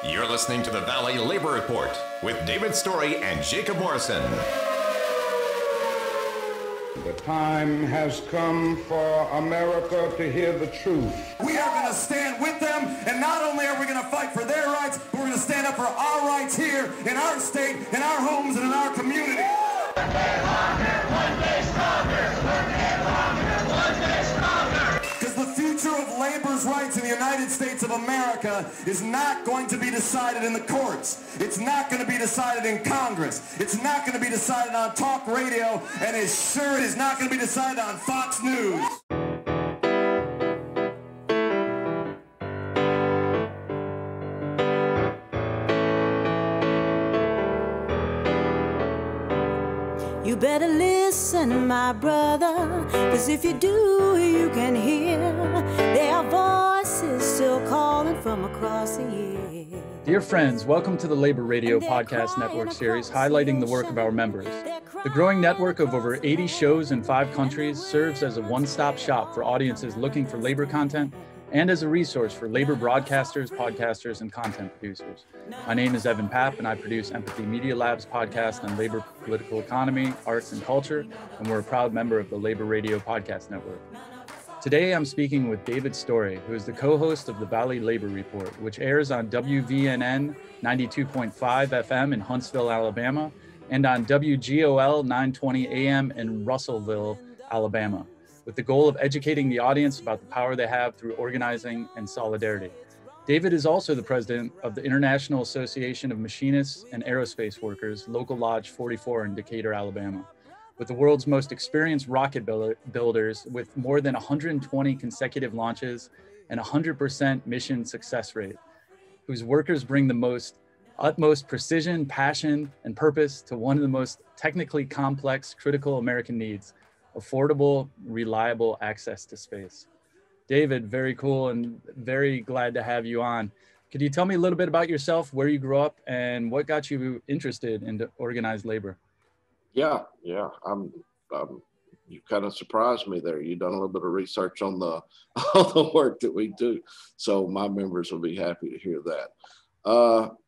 You're listening to the Valley Labor Report with David Story and Jacob Morrison. The time has come for America to hear the truth. We are going to stand with them, and not only are we going to fight for their rights, but we're going to stand up for our rights here in our state, in our homes, and in our community. One day longer, one day stronger. One day longer, one day stronger. Because the future of labor's rights in the United States of America is not going to be decided in the courts. It's not going to be decided in Congress. It's not going to be decided on talk radio, and it's sure it is not going to be decided on Fox News. You better listen, my brother, 'cause if you do, you can hear their voices still calling from across the year. Dear friends, welcome to the Labor Radio Podcast Network series highlighting the work of our members. The growing network of over 80 shows in 5 countries serves as a one-stop shop for audiences looking for labor content and as a resource for labor broadcasters, podcasters, and content producers. My name is Evan Papp, and I produce Empathy Media Lab's podcast on labor, political economy, arts, and culture, and we're a proud member of the Labor Radio Podcast Network. Today, I'm speaking with David Story, who is the co-host of the Valley Labor Report, which airs on WVNN 92.5 FM in Huntsville, Alabama, and on WGOL 920 AM in Russellville, Alabama, with the goal of educating the audience about the power they have through organizing and solidarity. David is also the president of the International Association of Machinists and Aerospace Workers, Local Lodge 44 in Decatur, Alabama, with the world's most experienced rocket builders with more than 120 consecutive launches and 100% mission success rate, whose workers bring the utmost precision, passion, and purpose to one of the most technically complex, critical American needs: affordable, reliable access to space. David, very cool and very glad to have you on. Could you tell me a little bit about yourself, where you grew up, and what got you interested in organized labor? Yeah. You kind of surprised me there. You've done a little bit of research on the work that we do, so my members will be happy to hear that. I'll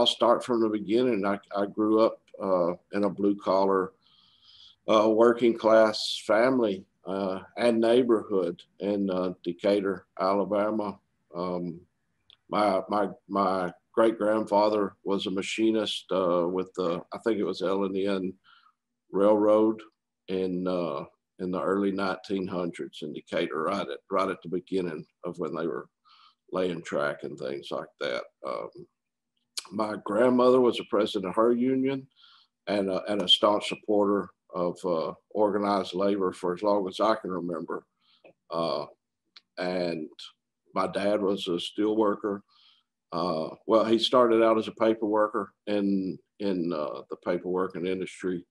start from the beginning. I grew up in a blue collar, working class family and neighborhood in Decatur, Alabama. My great grandfather was a machinist with I think it was L&N Railroad in the early 1900s in Decatur, right at the beginning of when they were laying track and things like that. My grandmother was a president of her union and a staunch supporter of organized labor for as long as I can remember. And my dad was a steel worker. Well, he started out as a paper worker in the paperworking industry,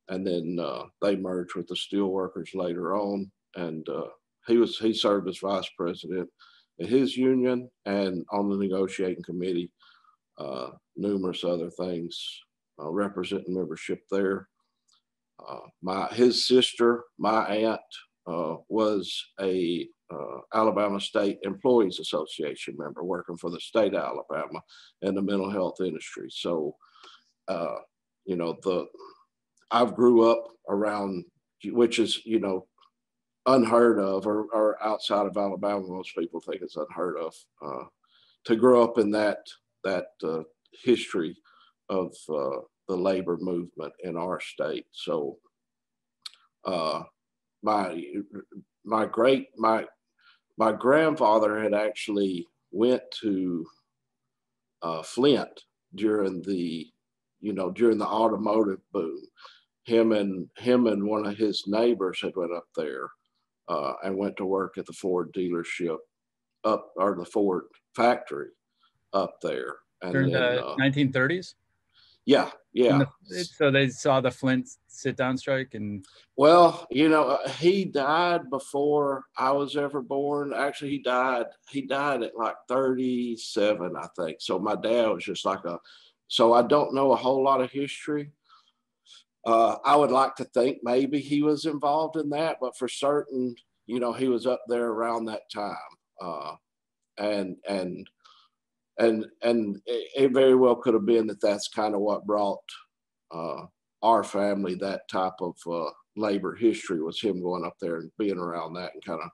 and then they merged with the steel workers later on. And he served as vice president in his union and on the negotiating committee, numerous other things, representing membership there. His sister, my aunt, was a Alabama State Employees Association member working for the state of Alabama in the mental health industry. So, I've grew up around, which is, unheard of, or outside of Alabama, most people think it's unheard of, to grow up in that history of the labor movement in our state. So my grandfather had actually went to Flint during the automotive boom. Him and one of his neighbors had went up there and went to work at the Ford dealership or the Ford factory up there. And during the 1930s? Yeah. So they saw the Flint sit-down strike, and well, he died before I was ever born. Actually, he died at like 37, I think. So my dad was just so I don't know a whole lot of history. I would like to think maybe he was involved in that, but for certain, you know, he was up there around that time. And it very well could have been that that's kind of what brought our family that type of labor history, was him going up there and being around that and kind of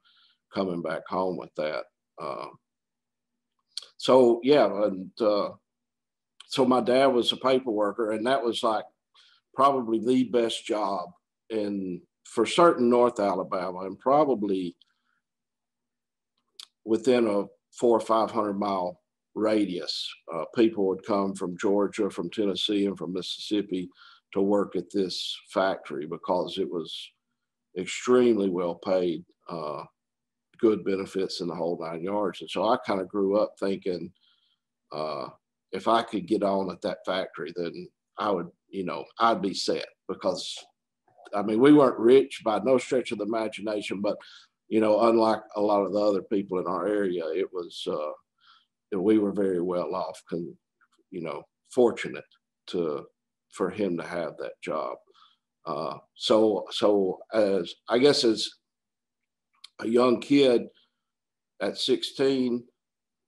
coming back home with that. So yeah, and so my dad was a paper worker, and that was like probably the best job for certain North Alabama, and probably within a 400 or 500 mile radius. People would come from Georgia, from Tennessee, and from Mississippi to work at this factory because it was extremely well paid, good benefits in the whole 9 yards. And so I kind of grew up thinking, if I could get on at that factory, then I would, you know, I'd be set, because I mean, we weren't rich by no stretch of the imagination, but, you know, unlike a lot of the other people in our area, it was, we were very well off, you know, fortunate for him to have that job. So as I guess as a young kid at 16,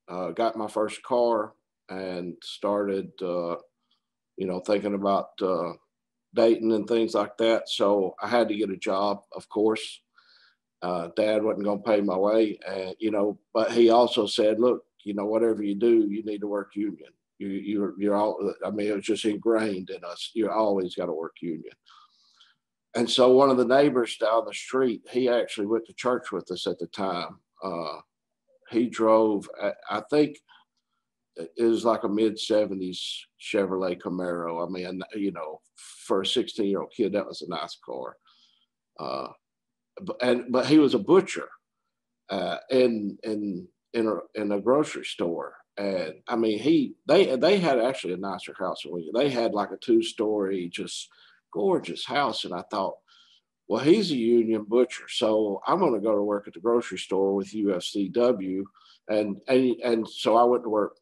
got my first car and started, you know, thinking about dating and things like that. So I had to get a job, of course. Dad wasn't going to pay my way, and you know, but he also said, look, you know, whatever you do, you need to work union. You're all, I mean, it was just ingrained in us. You always got to work union. And so one of the neighbors down the street, he actually went to church with us at the time. He drove, I think it was like a mid-70s Chevrolet Camaro. I mean, you know, for a 16-year-old kid, that was a nice car. But he was a butcher in a grocery store. And I mean, they had actually a nicer house than we did. They had like a 2-story, just gorgeous house. And I thought, well, he's a union butcher, so I'm going to go to work at the grocery store with UFCW. And so I went to work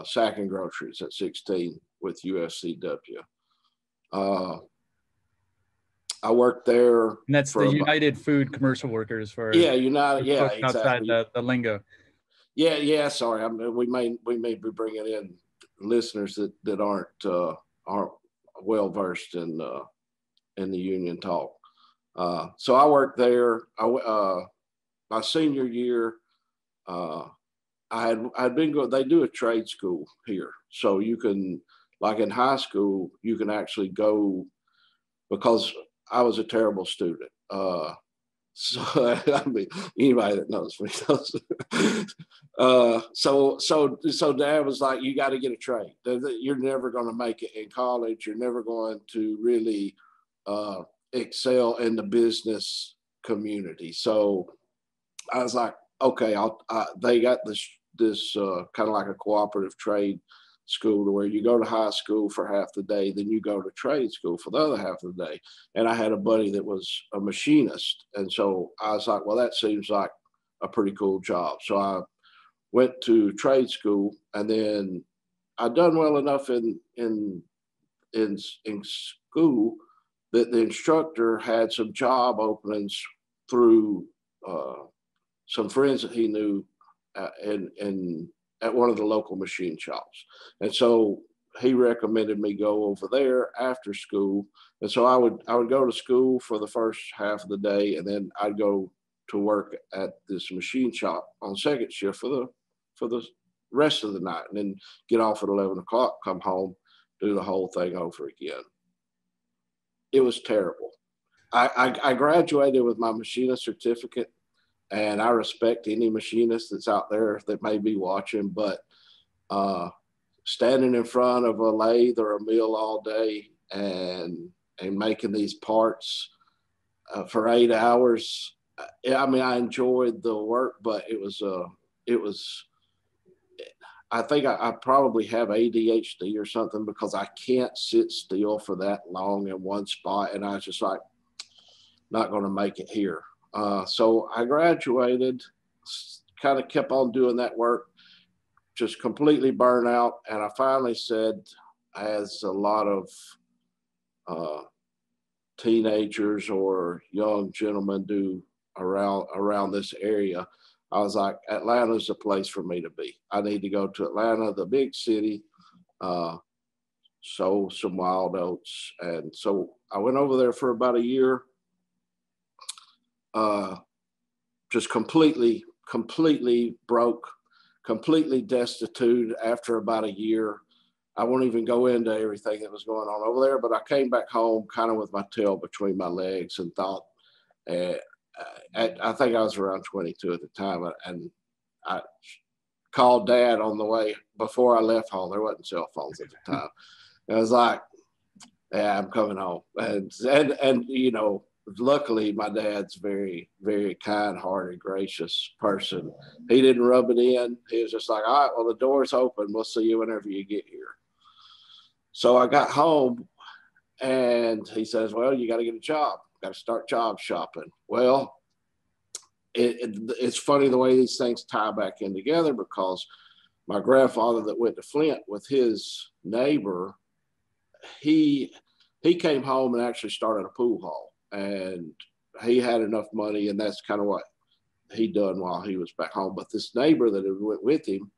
sacking groceries at 16 with UFCW. I worked there. And that's the United Food Commercial Workers for United. Yeah, exactly. Outside the lingo. Yeah. Sorry, I mean, we may be bringing in listeners that aren't well versed in the union talk. So I worked there. My senior year, I'd been going. They do a trade school here, so you can, like in high school, you can actually go, because I was a terrible student. So I mean, anybody that knows me knows. So Dad was like, you got to get a trade. You're never going to make it in college. You're never going to really excel in the business community. So I was like, okay, they got this kind of like a cooperative trade school, to where you go to high school for half the day, then you go to trade school for the other half of the day. And I had a buddy that was a machinist. And so I was like, well, that seems like a pretty cool job. So I went to trade school, and then I'd done well enough in school that the instructor had some job openings through some friends that he knew at one of the local machine shops. And so he recommended me go over there after school. And so I would go to school for the first half of the day, and then I'd go to work at this machine shop on second shift for the rest of the night, and then get off at 11 o'clock, come home, do the whole thing over again. It was terrible. I graduated with my machinist certificate, and I respect any machinist that's out there that may be watching, but standing in front of a lathe or a mill all day and making these parts for 8 hours, I mean, I enjoyed the work, but it was I think I probably have ADHD or something, because I can't sit still for that long in one spot. And I was just like, not going to make it here. So I graduated, kind of kept on doing that work, just completely burned out. And I finally said, as a lot of teenagers or young gentlemen do, around this area, I was like, Atlanta's the place for me to be. I need to go to Atlanta, the big city, sow some wild oats. And so I went over there for about a year, just completely broke, completely destitute after about a year. I won't even go into everything that was going on over there, but I came back home kind of with my tail between my legs and thought, I think I was around 22 at the time, and I called Dad on the way before I left home. There wasn't cell phones at the time. And I was like, yeah, I'm coming home. And you know, luckily my dad's very, very kind-hearted, gracious person. He didn't rub it in. He was just like, all right, well, the door's open. We'll see you whenever you get here. So I got home and he says, well, you got to get a job. Got to start job shopping. Well, it's funny the way these things tie back in together, because my grandfather that went to Flint with his neighbor, he came home and actually started a pool hall, and he had enough money, and that's kind of what he done while he was back home. But this neighbor that went with him,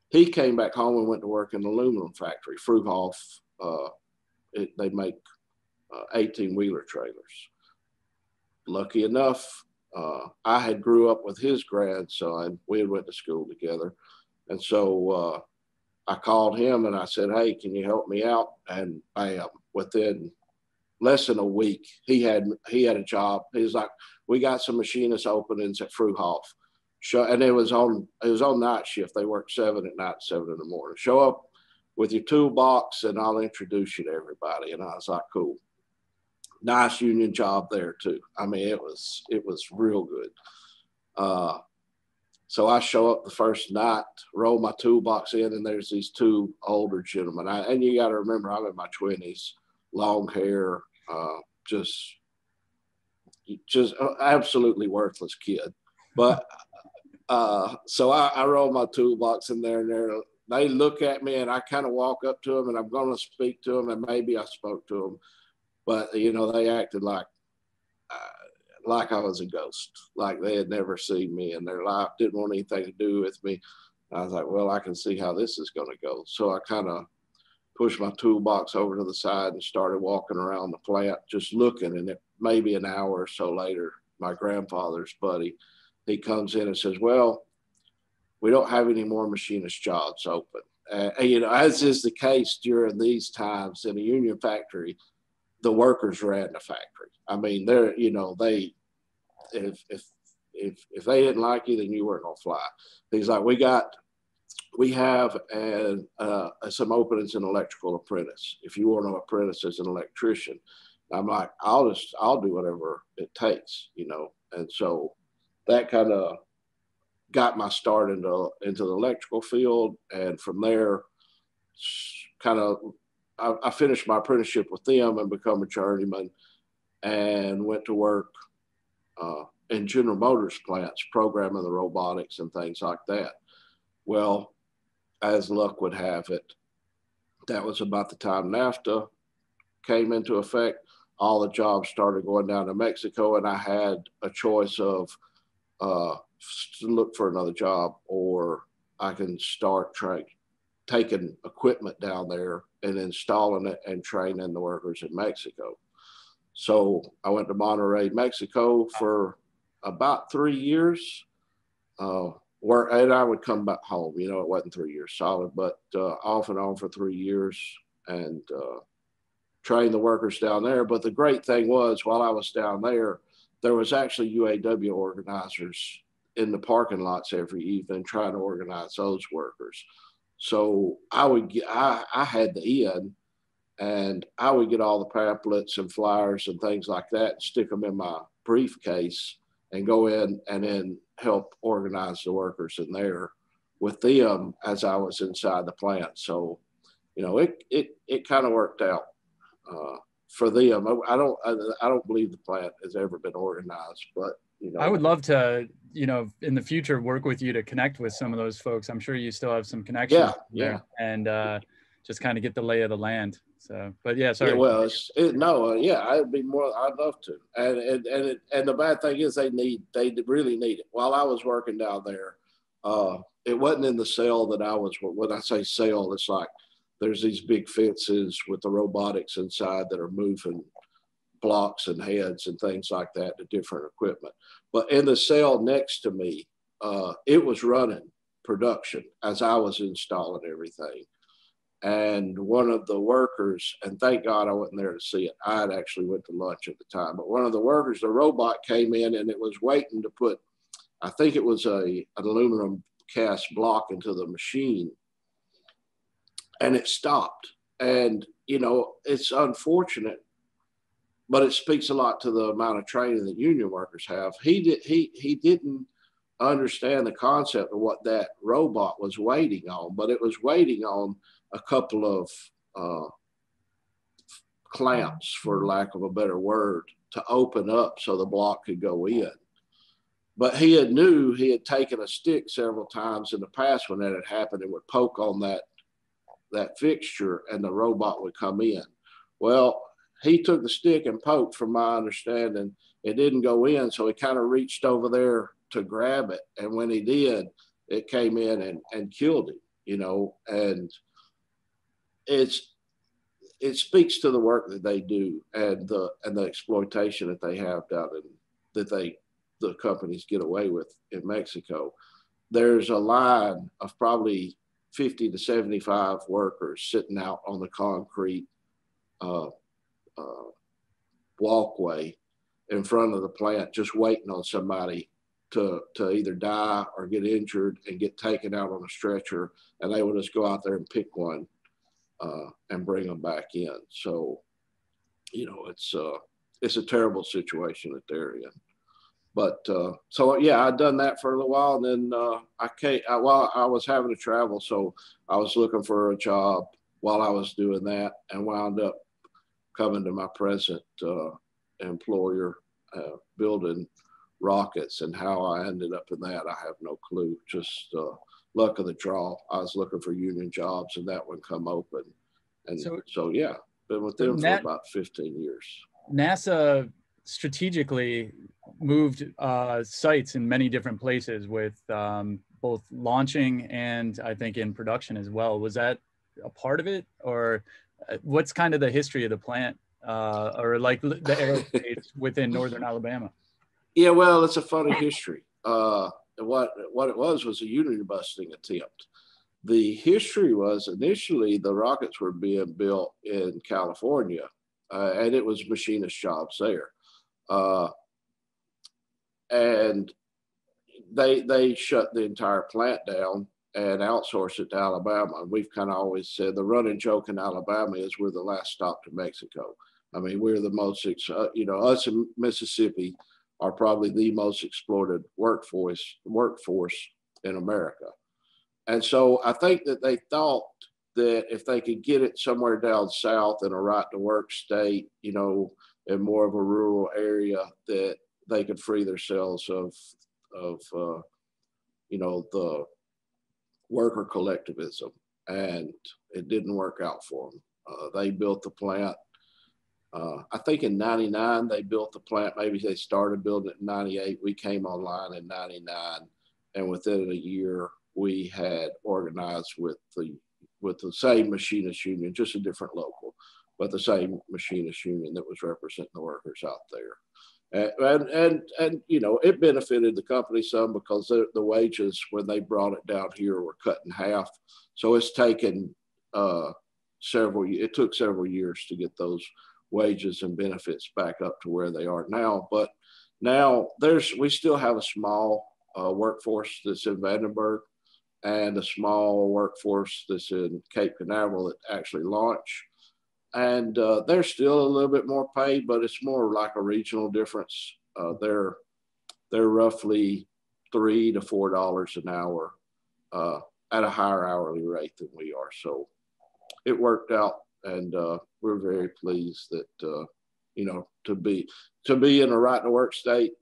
he came back home and went to work in an aluminum factory, Fruhoff. They make 18-wheeler trailers. Lucky enough, I had grew up with his grandson. We had went to school together. And so I called him and I said, hey, can you help me out? And bam, within less than a week, he had a job. He was like, we got some machinist openings at Fruhoff. And it was on night shift. They worked 7 at night, 7 in the morning. Show up with your toolbox and I'll introduce you to everybody. And I was like, cool. Nice union job there too. I mean, it was real good. So I show up the first night, roll my toolbox in, and there's these 2 older gentlemen. And you got to remember, I'm in my 20s, long hair, just absolutely worthless kid. But so I roll my toolbox in there, and they look at me, and I kind of walk up to them, and I'm going to speak to them, and maybe I spoke to them. But, you know, they acted like I was a ghost, like they had never seen me in their life, didn't want anything to do with me. And I was like, well, I can see how this is going to go. So I kind of pushed my toolbox over to the side and started walking around the plant, just looking. And maybe an hour or so later, my grandfather's buddy, he comes in and says, well, we don't have any more machinist jobs open. You know, as is the case during these times in a union factory, the workers ran the factory. I mean, they're, you know, if they didn't like you, then you weren't gonna fly. He's like, we have some openings in electrical apprentice. If you want to apprentice as an electrician, I'm like, I'll do whatever it takes, you know. And so that kind of got my start into the electrical field, and from there, kind of. I finished my apprenticeship with them and become a journeyman, and went to work in General Motors plants, programming the robotics and things like that. Well, as luck would have it, that was about the time NAFTA came into effect. All the jobs started going down to Mexico, and I had a choice of to look for another job, or I can start taking equipment down there and installing it and training the workers in Mexico. So I went to Monterrey, Mexico for about 3 years, and I would come back home. You know, it wasn't 3 years solid, but off and on for 3 years, and train the workers down there. But the great thing was, while I was down there was actually UAW organizers in the parking lots every evening trying to organize those workers. So I had the in, and I would get all the pamphlets and flyers and things like that and stick them in my briefcase and go in and then help organize the workers in there with them as I was inside the plant. So, you know, it kind of worked out for them. I don't believe the plant has ever been organized, but you know, I would love to, you know, in the future work with you to connect with some of those folks. I'm sure you still have some connections there, and just kind of get the lay of the land. So, but yeah, sorry. Yeah, well, I'd be more. I'd love to. And the bad thing is they really need it. While I was working down there, it wasn't in the cell that I was. When I say cell, it's like there's these big fences with the robotics inside that are moving blocks and heads and things like that to different equipment. But in the cell next to me, it was running production as I was installing everything. And one of the workers, and thank God I wasn't there to see it. I had actually went to lunch at the time, but one of the workers, the robot came in and it was waiting to put, I think it was an aluminum cast block into the machine, and it stopped. And, you know, it's unfortunate, but it speaks a lot to the amount of training that union workers have. He didn't understand the concept of what that robot was waiting on, but it was waiting on a couple of clamps, for lack of a better word, to open up so the block could go in. But he had taken a stick several times in the past when that had happened and would poke on that fixture and the robot would come in. Well, he took the stick and poked, from my understanding. It didn't go in, so he kind of reached over there to grab it. And when he did, it came in and killed him, you know, and it speaks to the work that they do and the exploitation that they have down in, the companies get away with in Mexico. There's a line of probably 50 to 75 workers sitting out on the concrete walkway in front of the plant, just waiting on somebody to either die or get injured and get taken out on a stretcher, and they will just go out there and pick one and bring them back in. So, you know, it's a terrible situation that they're in. But so yeah, I'd done that for a little while, and then while I was having to travel, so I was looking for a job while I was doing that, and wound up coming to my present employer, building rockets. And how I ended up in that, I have no clue. Just luck of the draw. I was looking for union jobs, and that one come open, and so yeah, been with them for about 15 years. NASA strategically moved sites in many different places, with both launching and I think in production as well. Was that a part of it, or what's kind of the history of the plant, or like the aerospace within Northern Alabama? Yeah, well, it's a funny history. What it was a union busting attempt. The history was, initially the rockets were being built in California, and it was machinist jobs there. And they shut the entire plant down and outsourced it to Alabama. And we've kind of always said the running joke in Alabama is we're the last stop to Mexico. I mean, we're the most, you know, us in Mississippi are probably the most exploited workforce in America. And so I think that they thought that if they could get it somewhere down south in a right to work state, you know, in more of a rural area, that they could free themselves of you know, the worker collectivism. And it didn't work out for them. They built the plant. I think in 99, they built the plant. Maybe they started building it in 98. We came online in 99. And within a year, we had organized with the same machinist union, just a different local, but the same machinist union that was representing the workers out there. And you know, it benefited the company some, because the wages when they brought it down here were cut in half. So it's taken it took several years to get those wages and benefits back up to where they are now. But now we still have a small workforce that's in Vandenberg, and a small workforce that's in Cape Canaveral that actually launch. And they're still a little bit more paid, but it's more like a regional difference. They're roughly $3 to $4 an hour at a higher hourly rate than we are. So it worked out, and we're very pleased that you know, to be in a right to work state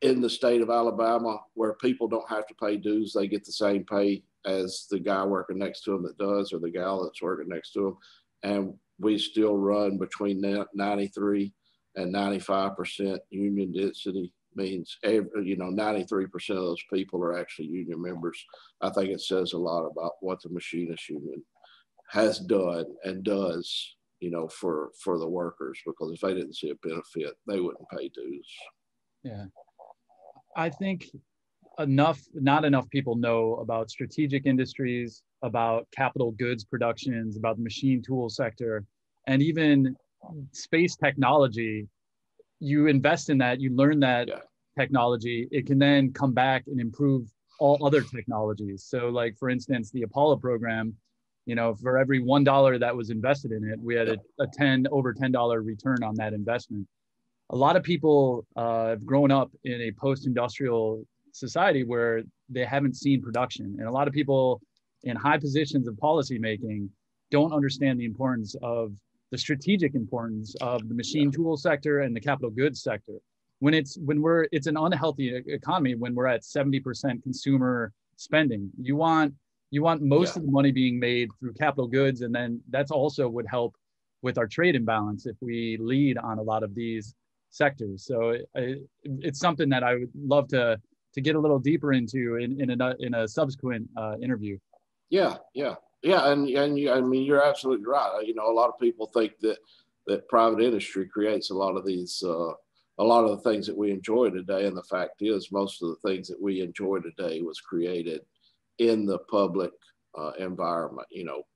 in the state of Alabama, where people don't have to pay dues. They get the same pay as the guy working next to them that does, or the gal that's working next to them. and we still run between 93 and 95% union density. Means 93% of those people are actually union members. I think it says a lot about what the Machinists Union has done and does, for the workers, because if they didn't see a benefit, they wouldn't pay dues. Yeah. I think not enough people know about strategic industries, about capital goods productions, about the machine tool sector, and even space technology. You invest in that, you learn that technology, it can then come back and improve all other technologies. So like, for instance, the Apollo program, for every $1 that was invested in it, we had a over $10 return on that investment. A lot of people have grown up in a post-industrial society where they haven't seen production. And a lot of people in high positions of policy making don't understand the importance of the strategic importance of the machine tool sector and the capital goods sector. It's an unhealthy economy when we're at 70% consumer spending. You want most of the money being made through capital goods, and then that's also would help with our trade imbalance if we lead on a lot of these sectors. So it's something that I would love to get a little deeper into in a subsequent interview. Yeah. And I mean, you're absolutely right. A lot of people think that private industry creates a lot of these, a lot of the things that we enjoy today. And the fact is, most of the things that we enjoy today was created in the public environment.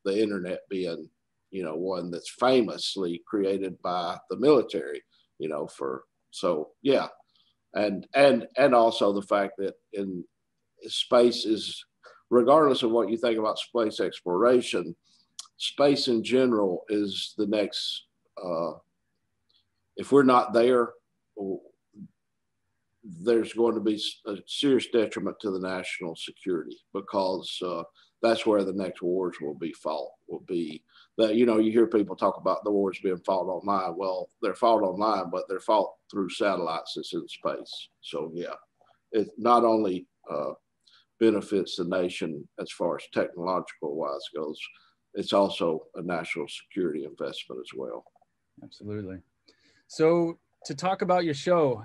The internet being, one that's famously created by the military. And also the fact that in space is, regardless of what you think about space exploration, space in general is the next, if we're not there, there's going to be a serious detriment to the national security, because that's where the next wars will be fought, will be that, you hear people talk about the wars being fought online. Well, they're fought online, but they're fought through satellites that's in space. So it not only benefits the nation as far as technological wise goes, it's also a national security investment as well. Absolutely. So to talk about your show,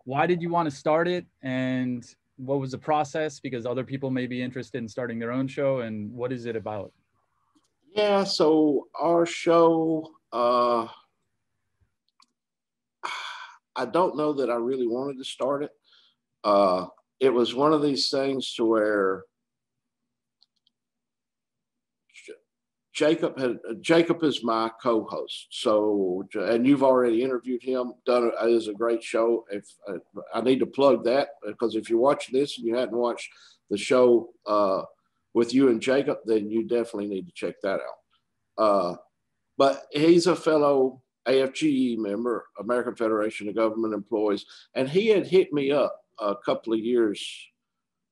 why did you want to start it, and what was the process? Because other people may be interested in starting their own show, and what is it about? Yeah, so our show, I don't know that I really wanted to start it. It was one of these things to where Jacob is my co-host. So, and you've already interviewed him. It is a great show. If I need to plug that, because if you watch this and you hadn't watched the show with you and Jacob, then you definitely need to check that out. But he's a fellow AFGE member, American Federation of Government Employees, and he had hit me up a couple of years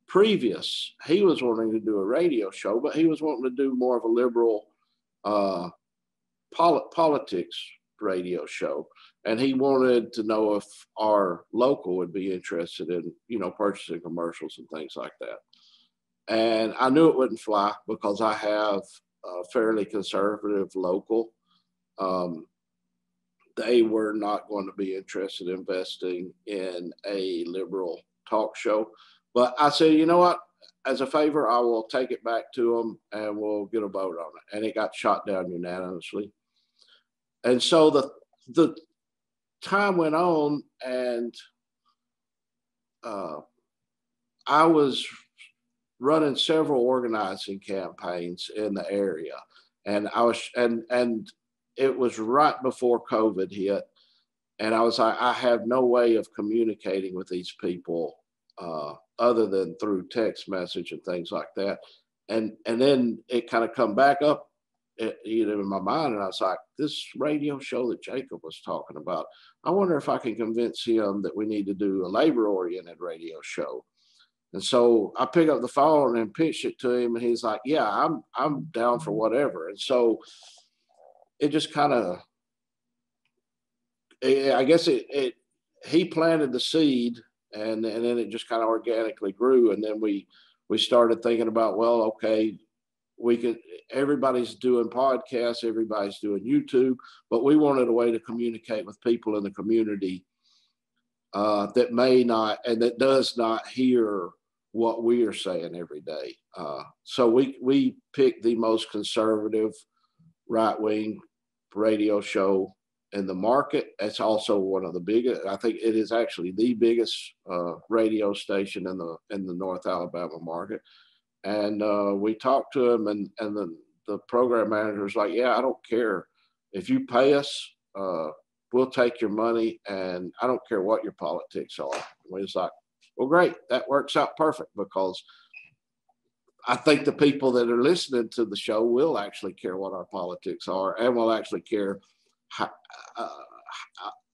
previous. He was wanting to do a radio show, but he was wanting to do more of a liberal politics radio show. And he wanted to know if our local would be interested in, purchasing commercials and things like that. And I knew it wouldn't fly because I have a fairly conservative local. They were not going to be interested in investing in a liberal talk show. But I said, you know what? As a favor, I will take it back to them and we'll get a vote on it. And it got shot down unanimously. And so the time went on, and I was running several organizing campaigns in the area. And and it was right before COVID hit. And I was like, I have no way of communicating with these people other than through text message and things like that. And then it kind of come back up in my mind. And I was like, this radio show that Jacob was talking about, I wonder if I can convince him that we need to do a labor-oriented radio show. And so I picked up the phone and pitched it to him, and he's like, yeah, I'm down for whatever. And so it just kind of, I guess he planted the seed, and then it just kind of organically grew. And then we started thinking about, well, okay, everybody's doing podcasts, everybody's doing YouTube, but we wanted a way to communicate with people in the community that may not, and that does not hear what we are saying every day. So we picked the most conservative right-wing radio show in the market. It's also one of the biggest, I think it is actually the biggest radio station in the North Alabama market. And we talked to him, and the program manager was like, yeah, I don't care. If you pay us, we'll take your money, and I don't care what your politics are. And we was like, well, great. That works out perfect, because I think the people that are listening to the show will actually care what our politics are, and will actually care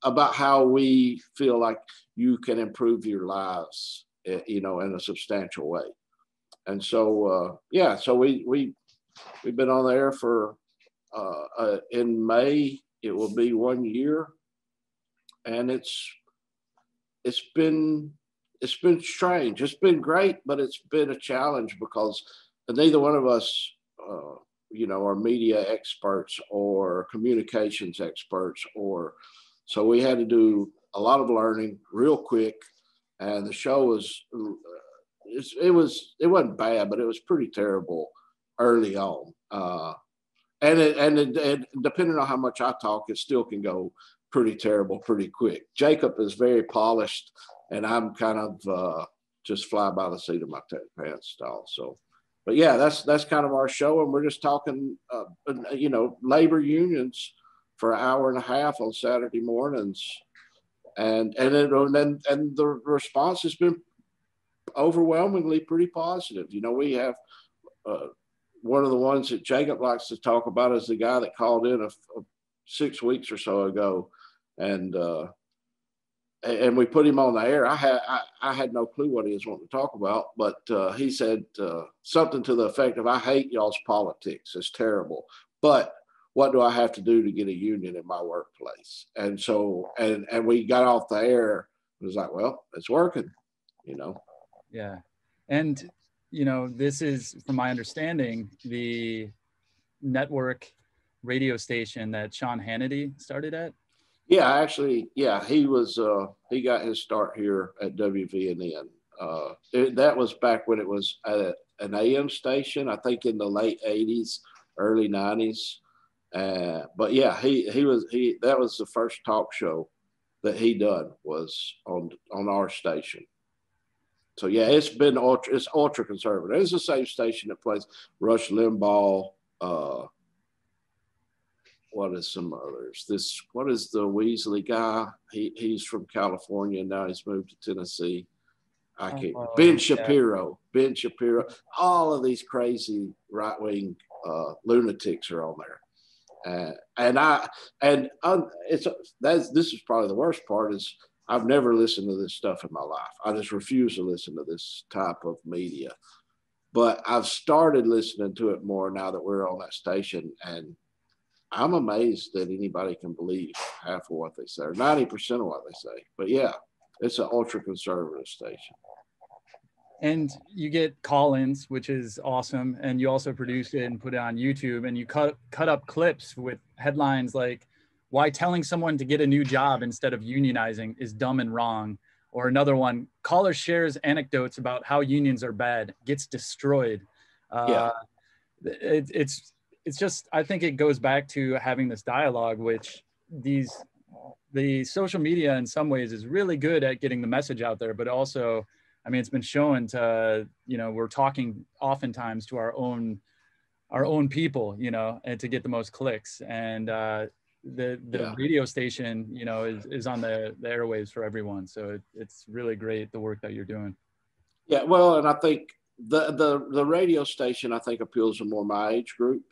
about how we feel like you can improve your lives, in a substantial way. And so, so we've been on the air for, in May, it will be 1 year. And it's been strange. It's been great, but it's been a challenge, because neither one of us, are media experts or communications experts, so we had to do a lot of learning real quick. And the show was, it wasn't bad, but it was pretty terrible early on. And depending on how much I talk, it still can go pretty terrible pretty quick. Jacob is very polished, and I'm kind of just fly by the seat of my pants style. So, but yeah, that's kind of our show, and we're just talking, labor unions for an hour and a half on Saturday mornings, and the response has been overwhelmingly pretty positive. We have one of the ones that Jacob likes to talk about is the guy that called in 6 weeks or so ago, and we put him on the air. I had no clue what he was wanting to talk about, but he said something to the effect of, I hate y'all's politics. It's terrible. But what do I have to do to get a union in my workplace? And so, and we got off the air. It was like, well, it's working, Yeah. And, this is, from my understanding, the network radio station that Sean Hannity started at. Yeah, actually, yeah, he got his start here at WVNN. That was back when it was an AM station, I think in the late 80s, early 90s. But yeah, that was the first talk show that he done, was on our station. So yeah, it's ultra conservative. It's the same station that plays Rush Limbaugh. What is some others? What is the Weasley guy? He's from California now. He's moved to Tennessee. Ben Shapiro. All of these crazy right-wing lunatics are on there. This is probably the worst part, is I've never listened to this stuff in my life. I just refuse to listen to this type of media. But I've started listening to it more now that we're on that station, and I'm amazed that anybody can believe half of what they say, or 90% of what they say. But yeah, it's an ultra conservative station. And you get call-ins, which is awesome. And you also produce it and put it on YouTube, and you cut up clips with headlines like, why telling someone to get a new job instead of unionizing is dumb and wrong. Or another one, caller shares anecdotes about how unions are bad, gets destroyed. It's just, I think it goes back to having this dialogue, which the social media in some ways is really good at getting the message out there, but also, I mean, it's been shown to, we're talking oftentimes to our own people, and to get the most clicks. And the radio station, is on the airwaves for everyone. So it's really great, the work that you're doing. Yeah, well, and I think the radio station, I think, appeals to more my age group.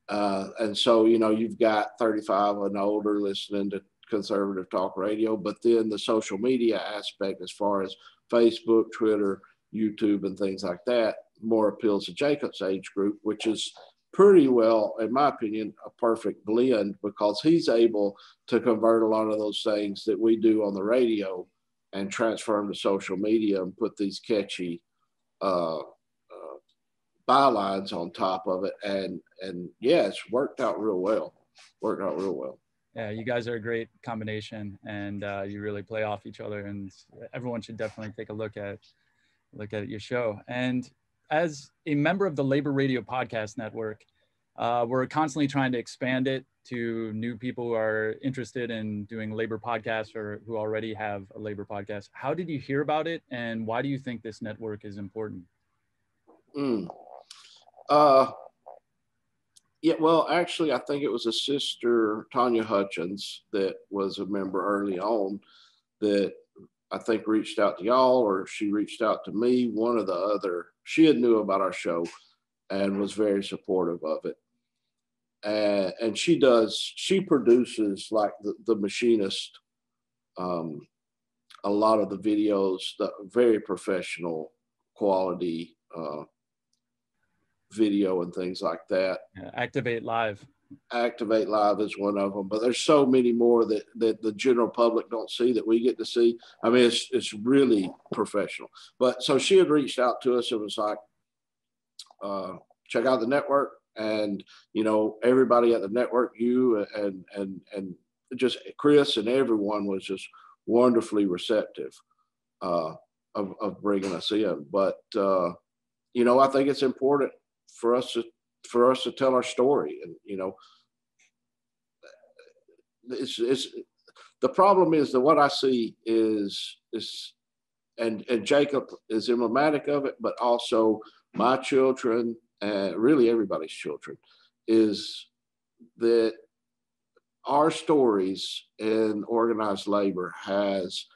And so, you've got 35 and older listening to conservative talk radio, but then the social media aspect, as far as Facebook, Twitter, YouTube, and things like that, more appeals to Jacob's age group, which is pretty well, in my opinion, a perfect blend, because he's able to convert a lot of those things that we do on the radio and transfer them to social media and put these catchy bylines on top of it. And yeah, it's worked out real well. Yeah, you guys are a great combination, and you really play off each other, and everyone should definitely take a look at your show. And as a member of the Labor Radio Podcast Network, we're constantly trying to expand it to new people who are interested in doing labor podcasts or who already have a labor podcast. How did you hear about it, and why do you think this network is important? Yeah, well, actually, I think it was a sister, Tanya Hutchins, that was a member early on that I think reached out to y'all, or she reached out to me, one or the other. She had knew about our show and was very supportive of it. And she produces like the Machinist, a lot of the videos, the very professional quality video and things like that. Yeah, Activate Live is one of them, but there's so many more that the general public don't see that we get to see. I mean, it's really professional. But so she had reached out to us. It was like, check out the network, and everybody at the network, you and just Chris and everyone was just wonderfully receptive of bringing us in. But I think it's important for us to tell our story. And it's the problem is that what I see is and Jacob is emblematic of it, but also my children and really everybody's children, is that our stories in organized labor has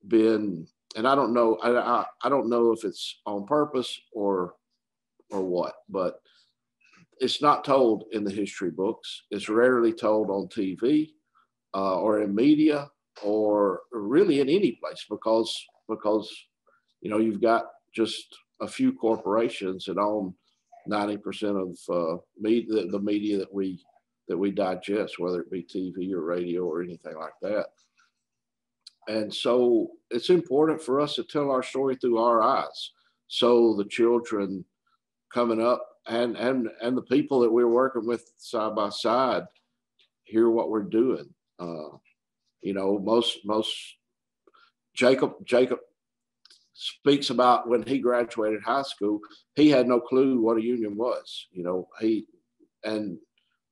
been, and I don't know if it's on purpose or what, but it's not told in the history books. It's rarely told on TV or in media or really in any place because you've got just a few corporations that own 90% of the media that we digest, whether it be TV or radio or anything like that. And so it's important for us to tell our story through our eyes, so the children coming up and the people that we're working with side by side hear what we're doing. Most Jacob speaks about when he graduated high school, he had no clue what a union was,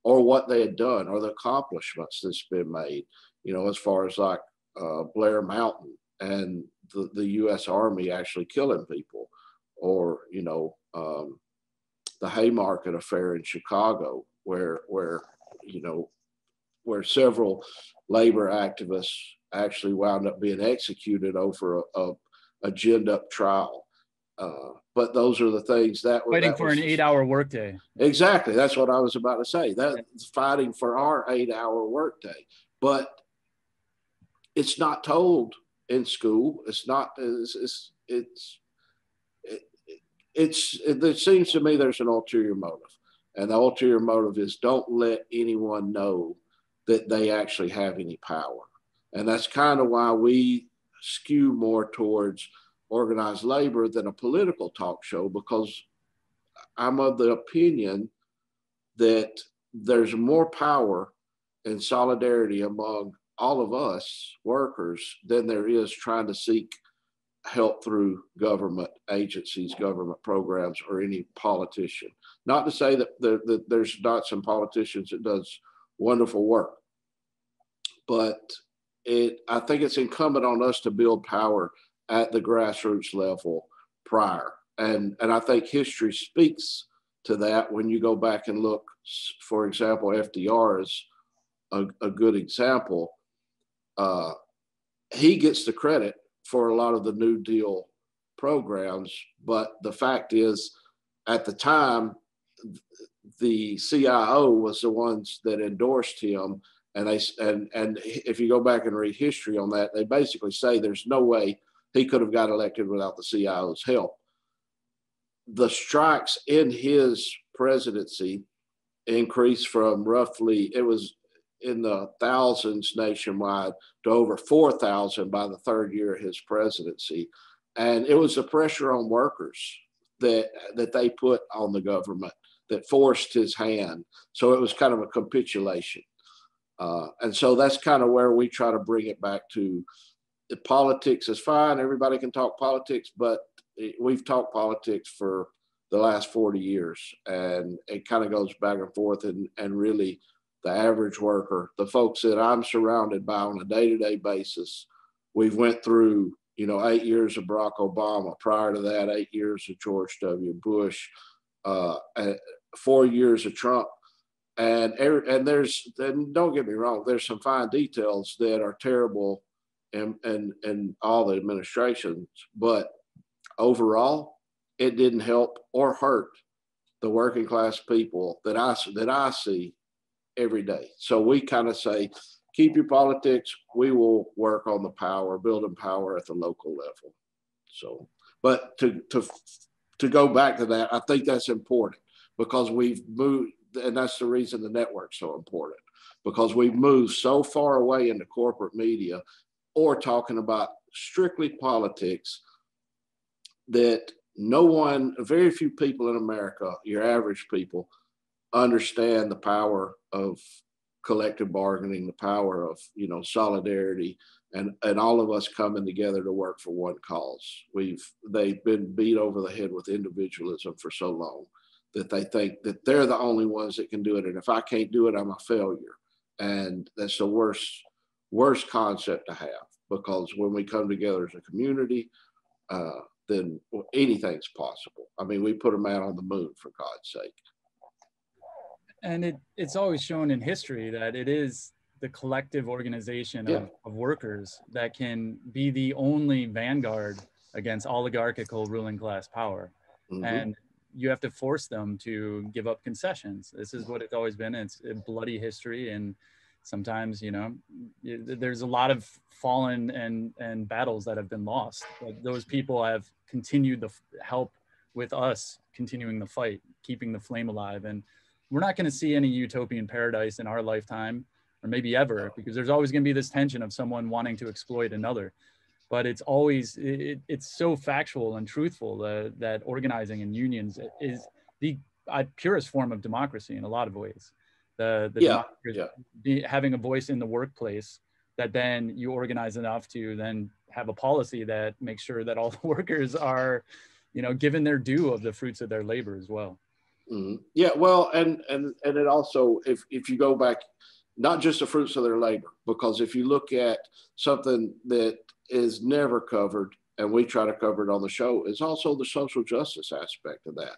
or what they had done or the accomplishments that's been made, as far as like Blair Mountain and the U.S. Army actually killing people, or the Haymarket affair in Chicago, where several labor activists actually wound up being executed over a ginned-up trial. But those are the things that were fighting for an 8-hour workday. Exactly, that's what I was about to say. That's fighting for our 8-hour workday, but it's not told in school. It's not. It seems to me there's an ulterior motive, and the ulterior motive is don't let anyone know that they actually have any power. And that's kind of why we skew more towards organized labor than a political talk show, because I'm of the opinion that there's more power and solidarity among all of us workers than there is trying to seek help through government agencies, government programs, or any politician. Not to say that there's not some politicians that does wonderful work, but I think it's incumbent on us to build power at the grassroots level prior. And I think history speaks to that when you go back and look. For example, FDR is a good example. He gets the credit for a lot of the New Deal programs, but the fact is, at the time, the CIO was the ones that endorsed him, and if you go back and read history on that, they basically say there's no way he could have got elected without the CIO's help. The strikes in his presidency increased from roughly, it was in the thousands nationwide, to over 4,000 by the third year of his presidency. And it was the pressure on workers that they put on the government that forced his hand. So it was kind of a capitulation. And so that's kind of where we try to bring it back to. The politics is fine. Everybody can talk politics, but we've talked politics for the last 40 years, and it kind of goes back and forth. And really, the average worker, the folks that I'm surrounded by on a day-to-day basis, we've went through, 8 years of Barack Obama. Prior to that, 8 years of George W. Bush, 4 years of Trump. And don't get me wrong, there's some fine details that are terrible in all the administrations, but overall, it didn't help or hurt the working class people that I see every day. So we kind of say, keep your politics. We will work on the power, building power at the local level. So, but to go back to that, I think that's important because we've moved, and that's the reason the network's so important, because we've moved so far away into corporate media or talking about strictly politics that very few people in America, your average people, understand the power of collective bargaining, the power of, solidarity, and all of us coming together to work for one cause. They've been beat over the head with individualism for so long that they think that they're the only ones that can do it. And if I can't do it, I'm a failure. And that's the worst concept to have, because when we come together as a community, then anything's possible. I mean, we put a man on the moon, for God's sake. And it's always shown in history that it is the collective organization of workers that can be the only vanguard against oligarchical ruling class power. Mm-hmm. And you have to force them to give up concessions. This is what it's always been. It's a bloody history. And sometimes, there's a lot of fallen and battles that have been lost. But those people have continued the help with us, continuing the fight, keeping the flame alive. And we're not going to see any utopian paradise in our lifetime, or maybe ever, because there's always going to be this tension of someone wanting to exploit another. But it's always, it's so factual and truthful that organizing in unions is the purest form of democracy in a lot of ways. Having a voice in the workplace, that then you organize enough to then have a policy that makes sure that all the workers are, given their due of the fruits of their labor as well. Mm-hmm. Yeah, well, and it also, if you go back, not just the fruits of their labor, because if you look at something that is never covered, and we try to cover it on the show, is also the social justice aspect of that.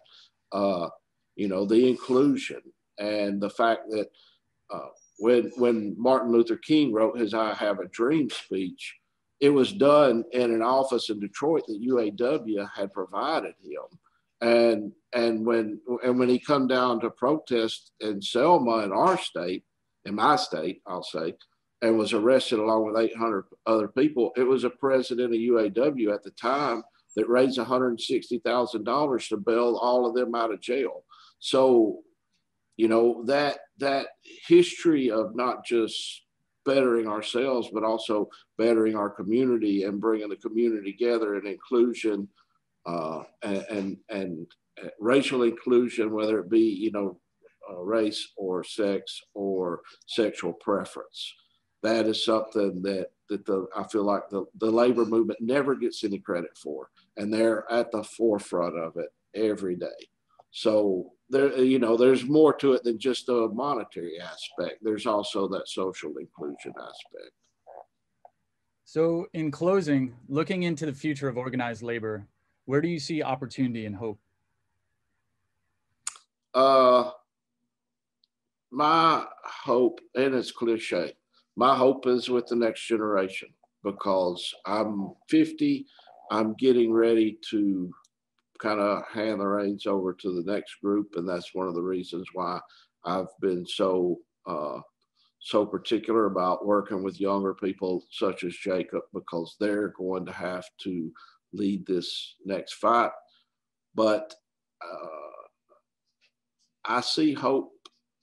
The inclusion and the fact that when Martin Luther King wrote his "I Have a Dream" speech, it was done in an office in Detroit that UAW had provided him. And when he come down to protest in Selma in our state, in my state, I'll say, and was arrested along with 800 other people, it was a president of UAW at the time that raised $160,000 to bail all of them out of jail. So, that history of not just bettering ourselves, but also bettering our community and bringing the community together, and inclusion and racial inclusion, whether it be, race or sex or sexual preference. That is something that I feel like the labor movement never gets any credit for, and they're at the forefront of it every day. So there's more to it than just a monetary aspect. There's also that social inclusion aspect. So in closing, looking into the future of organized labor, where do you see opportunity and hope? My hope, and it's cliche, my hope is with the next generation, because I'm 50, I'm getting ready to kind of hand the reins over to the next group. And that's one of the reasons why I've been so particular about working with younger people such as Jacob, because they're going to have to lead this next fight. But I see hope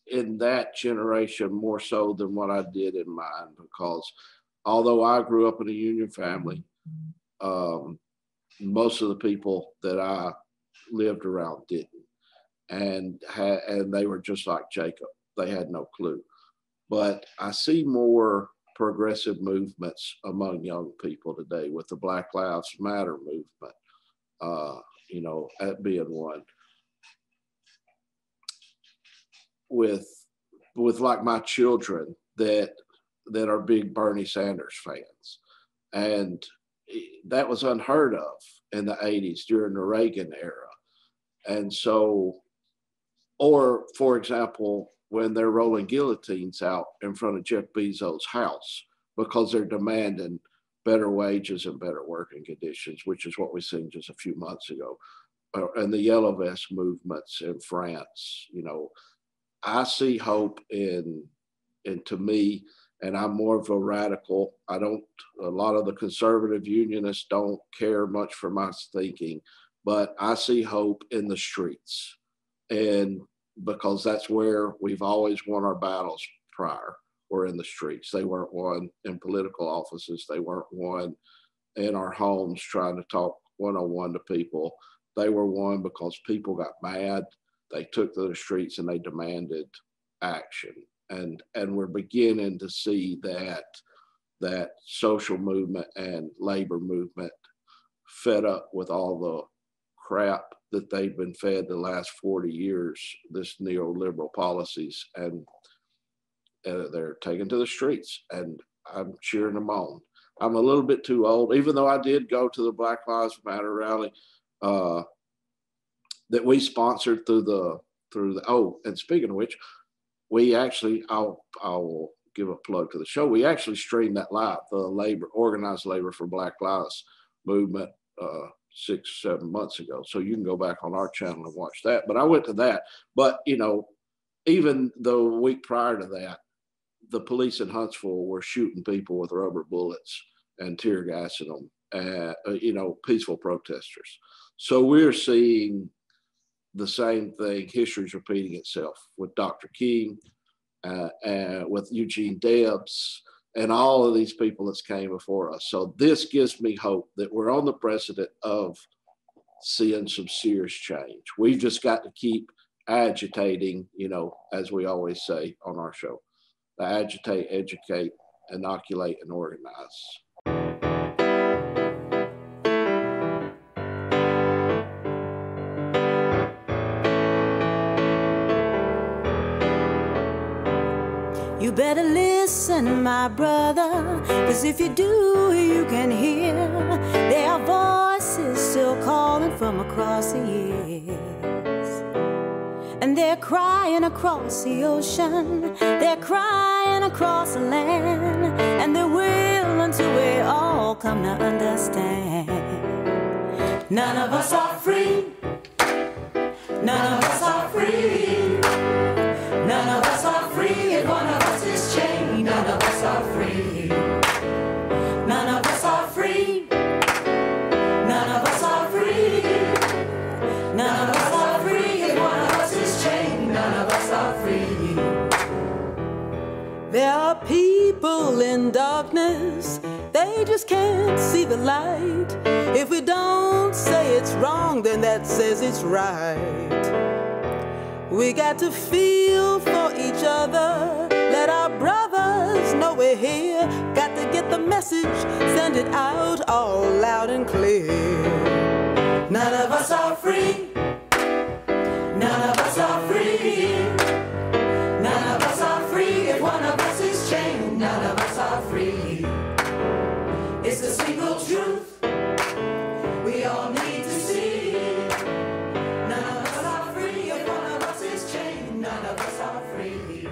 in that generation more so than what I did in mine, because although I grew up in a union family, most of the people that I lived around didn't. And they were just like Jacob. They had no clue. But I see more progressive movements among young people today with the Black Lives Matter movement, you know, at being one. With like my children that are big Bernie Sanders fans. And that was unheard of in the 80s during the Reagan era. And so, or for example, when they're rolling guillotines out in front of Jeff Bezos' house because they're demanding better wages and better working conditions, which is what we seen just a few months ago. And the Yellow Vest movements in France, you know, I see hope in to me, and I'm more of a radical. A lot of the conservative unionists don't care much for my thinking, but I see hope in the streets. And because that's where we've always won our battles prior, were in the streets. They weren't won in political offices. They weren't won in our homes trying to talk one-on-one to people. They were won because people got mad. They took to the streets and they demanded action. And we're beginning to see that social movement and labor movement fed up with all the crap that they've been fed the last 40 years, this neoliberal policies, and they're taken to the streets, and I'm cheering them on. I'm a little bit too old, even though I did go to the Black Lives Matter rally that we sponsored through the, oh, and speaking of which, we actually, I'll give a plug to the show. We actually streamed that live, the organized labor for Black Lives movement 6-7 months ago. So you can go back on our channel and watch that. But I went to that. But, you know, even the week prior to that, the police in Huntsville were shooting people with rubber bullets and tear gassing them, you know, peaceful protesters. So we're seeing the same thing. History's repeating itself with Dr. King, with Eugene Debs, and all of these people that came before us. So this gives me hope that we're on the precipice of seeing some serious change. We've just got to keep agitating, you know, as we always say on our show, agitate, educate, inoculate, and organize. You better listen, my brother, 'cause if you do, you can hear there are voices still calling from across the years. And they're crying across the ocean, they're crying across the land, and they will until we all come to understand. None of us are free, none of us are free, none of us are free, and one of us is chained. None of us are free, none of us are free, none of us are free, none of us are free, and one of us is chained. None of us are free. There are people in darkness, they just can't see the light. If we don't say it's wrong, then that says it's right. We got to feel for each other, let our brothers know we're here. Got to get the message, send it out all loud and clear. None of us are free, none of us are free, none of us are free, if one of us is chained. None of us are free. It's the single truth we all need to see. None of us are free, if one of us is chained. None of us are free.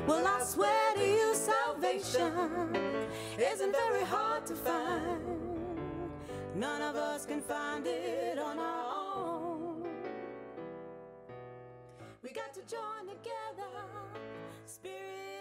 Well, I swear to you, salvation isn't very hard to find. None of us can find it on our own. We got to join together, spirit.